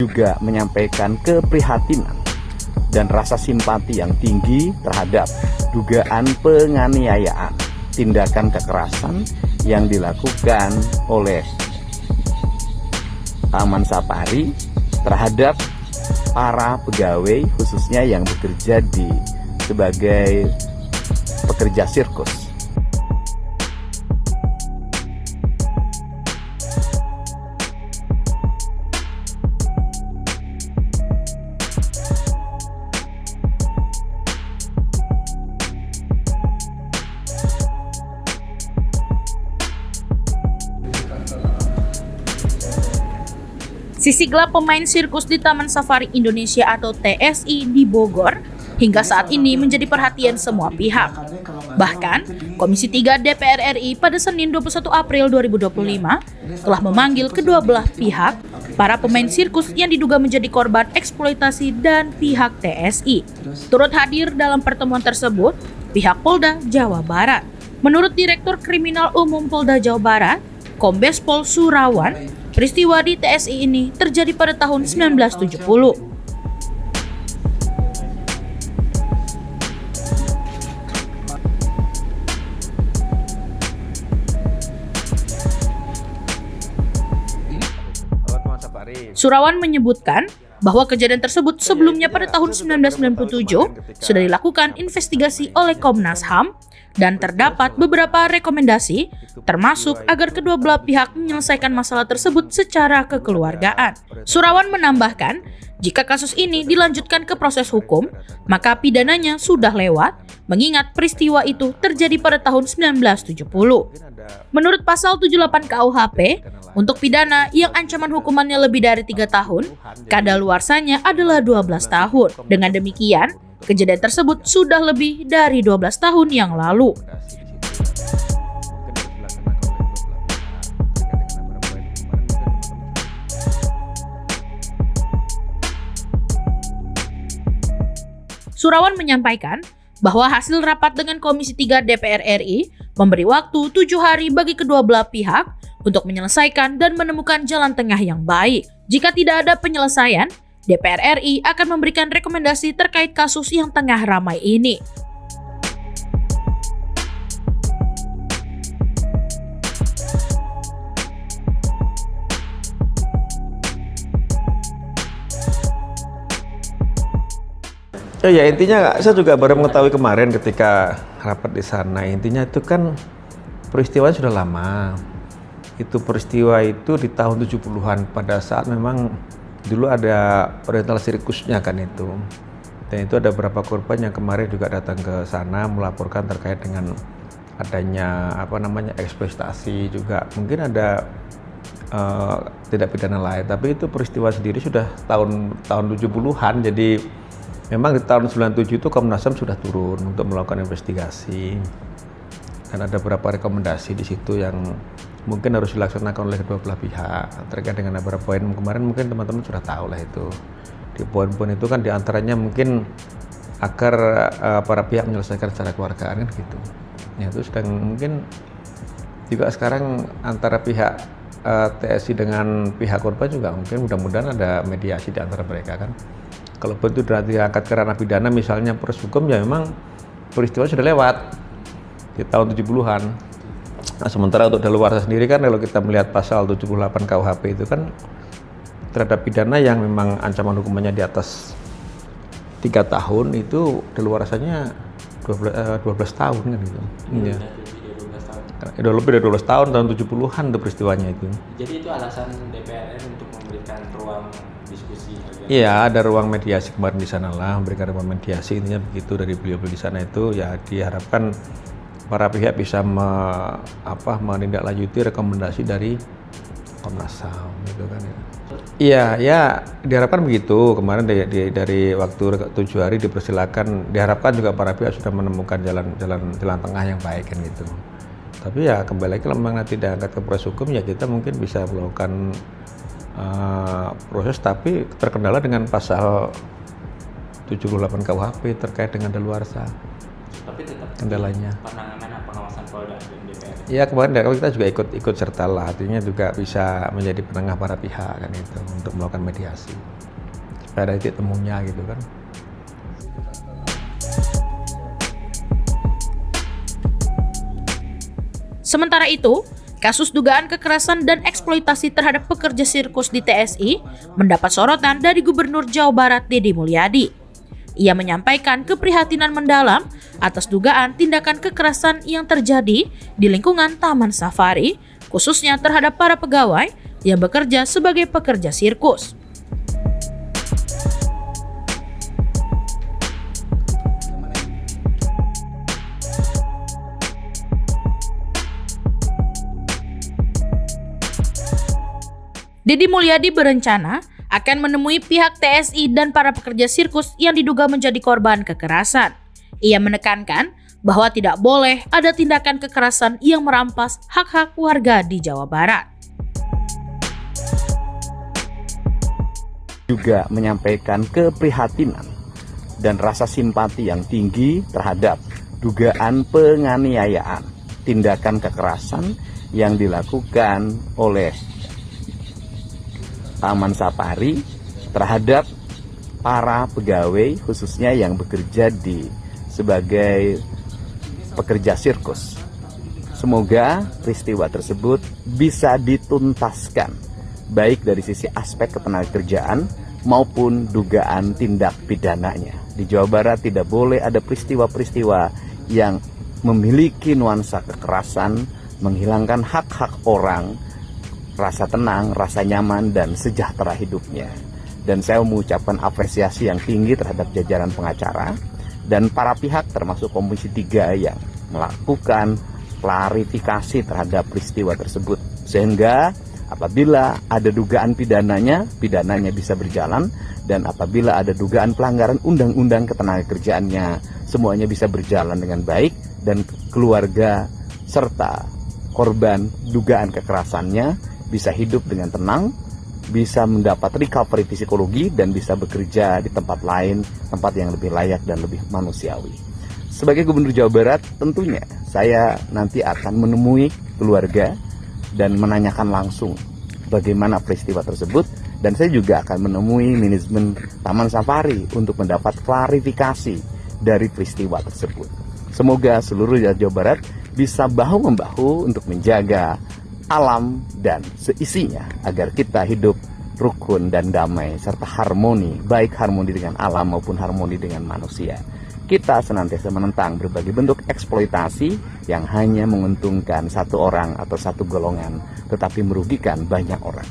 juga menyampaikan keprihatinan dan rasa simpati yang tinggi terhadap dugaan penganiayaan, tindakan kekerasan yang dilakukan oleh Taman Safari terhadap para pegawai, khususnya yang bekerja sebagai pekerja sirkus. Sisi gelap pemain sirkus di Taman Safari Indonesia atau TSI di Bogor hingga saat ini menjadi perhatian semua pihak. Bahkan, Komisi 3 DPR RI pada Senin 21 April 2025 telah memanggil kedua belah pihak, para pemain sirkus yang diduga menjadi korban eksploitasi dan pihak TSI. Turut hadir dalam pertemuan tersebut, pihak Polda Jawa Barat. Menurut Direktur Kriminal Umum Polda Jawa Barat, Kombes Pol Surawan, peristiwa di TSI ini terjadi pada tahun 1970. Surawan menyebutkan bahwa kejadian tersebut sebelumnya pada tahun 1997 sudah dilakukan investigasi oleh Komnas HAM dan terdapat beberapa rekomendasi, termasuk agar kedua belah pihak menyelesaikan masalah tersebut secara kekeluargaan. Surawan menambahkan, jika kasus ini dilanjutkan ke proses hukum, maka pidananya sudah lewat, mengingat peristiwa itu terjadi pada tahun 1970. Menurut pasal 78 KUHP, untuk pidana yang ancaman hukumannya lebih dari 3 tahun, kadaluarsanya adalah 12 tahun. Dengan demikian, kejadian tersebut sudah lebih dari 12 tahun yang lalu. Surawan menyampaikan bahwa hasil rapat dengan Komisi 3 DPR RI memberi waktu 7 hari bagi kedua belah pihak untuk menyelesaikan dan menemukan jalan tengah yang baik. Jika tidak ada penyelesaian, DPR RI akan memberikan rekomendasi terkait kasus yang tengah ramai ini. Ya intinya saya juga baru mengetahui kemarin ketika rapat di sana. Intinya itu kan peristiwanya sudah lama. Itu peristiwa itu di tahun 70-an pada saat memang dulu ada rental sirkusnya kan itu. Dan itu ada beberapa korban yang kemarin juga datang ke sana melaporkan terkait dengan adanya eksploitasi juga. Mungkin ada tidak pidana lain, tapi itu peristiwa sendiri sudah tahun 70-an. Jadi memang di tahun 97 itu Komnas HAM sudah turun untuk melakukan investigasi. Dan ada beberapa rekomendasi di situ yang mungkin harus dilaksanakan oleh kedua belah pihak terkait dengan beberapa poin. Kemarin mungkin teman-teman sudah tahu lah itu. Di poin-poin itu kan diantaranya mungkin agar para pihak menyelesaikan secara keluargaan kan gitu. Ya itu sedang mungkin juga sekarang antara pihak TSI dengan pihak korban juga mungkin mudah-mudahan ada mediasi di antara mereka kan. Kalau itu sudah diangkat ke ranah pidana misalnya proses hukum, ya memang peristiwa sudah lewat di tahun 70-an. Nah, sementara untuk daluarsa sendiri kan kalau kita melihat pasal 78 KUHP itu kan terhadap pidana yang memang ancaman hukumannya di atas 3 tahun itu daluarsanya 12 tahun kan gitu. Iya. Udah lebih dari 12 tahun, tahun 70-an itu peristiwanya itu. Jadi itu alasan DPR untuk memberikan ruang diskusi. Iya, ada ruang mediasi kemarin di sana lah, memberikan ruang mediasi, intinya begitu dari beliau-beliau di sana itu ya diharapkan para pihak bisa menindaklanjuti rekomendasi dari Komnas HAM gitu kan ya. Iya, ya diharapkan begitu. Kemarin dari waktu 7 hari dipersilakan, diharapkan juga para pihak sudah menemukan jalan tengah yang baik kan gitu. Tapi ya kembali lagi kalau memang nanti diangkat ke proses hukum ya kita mungkin bisa melakukan proses, tapi terkendala dengan pasal 78 KUHP terkait dengan daluarsa. Tapi tetap kendalanya penanganan pengawasan Polda dan DPR. Ya kemarin kita juga ikut serta lah, artinya juga bisa menjadi penengah para pihak kan itu untuk melakukan mediasi. Nggak ada titik temunya gitu kan. Sementara itu, kasus dugaan kekerasan dan eksploitasi terhadap pekerja sirkus di TSI mendapat sorotan dari Gubernur Jawa Barat Deddy Mulyadi. Ia menyampaikan keprihatinan mendalam atas dugaan tindakan kekerasan yang terjadi di lingkungan Taman Safari, khususnya terhadap para pegawai yang bekerja sebagai pekerja sirkus. Deddy Mulyadi berencana akan menemui pihak TSI dan para pekerja sirkus yang diduga menjadi korban kekerasan. Ia menekankan bahwa tidak boleh ada tindakan kekerasan yang merampas hak-hak warga di Jawa Barat. Juga menyampaikan keprihatinan dan rasa simpati yang tinggi terhadap dugaan penganiayaan, tindakan kekerasan yang dilakukan oleh Taman Safari terhadap para pegawai khususnya yang bekerja sebagai pekerja sirkus. Semoga peristiwa tersebut bisa dituntaskan baik dari sisi aspek ketenagakerjaan maupun dugaan tindak pidananya. Di Jawa Barat tidak boleh ada peristiwa-peristiwa yang memiliki nuansa kekerasan, menghilangkan hak-hak orang, rasa tenang, rasa nyaman, dan sejahtera hidupnya. Dan saya mengucapkan apresiasi yang tinggi terhadap jajaran pengacara dan para pihak termasuk Komisi 3 yang melakukan klarifikasi terhadap peristiwa tersebut. Sehingga apabila ada dugaan pidananya bisa berjalan, dan apabila ada dugaan pelanggaran undang-undang ketenagakerjaannya, semuanya bisa berjalan dengan baik, dan keluarga serta korban dugaan kekerasannya bisa hidup dengan tenang, bisa mendapat recovery psikologi, dan bisa bekerja di tempat lain, tempat yang lebih layak dan lebih manusiawi. Sebagai Gubernur Jawa Barat, tentunya saya nanti akan menemui keluarga dan menanyakan langsung bagaimana peristiwa tersebut, dan saya juga akan menemui manajemen Taman Safari untuk mendapat klarifikasi dari peristiwa tersebut. Semoga seluruh Jawa Barat bisa bahu-membahu untuk menjaga alam dan seisinya agar kita hidup rukun dan damai serta harmoni, baik harmoni dengan alam maupun harmoni dengan manusia. Kita senantiasa menentang berbagai bentuk eksploitasi yang hanya menguntungkan satu orang atau satu golongan, tetapi merugikan banyak orang.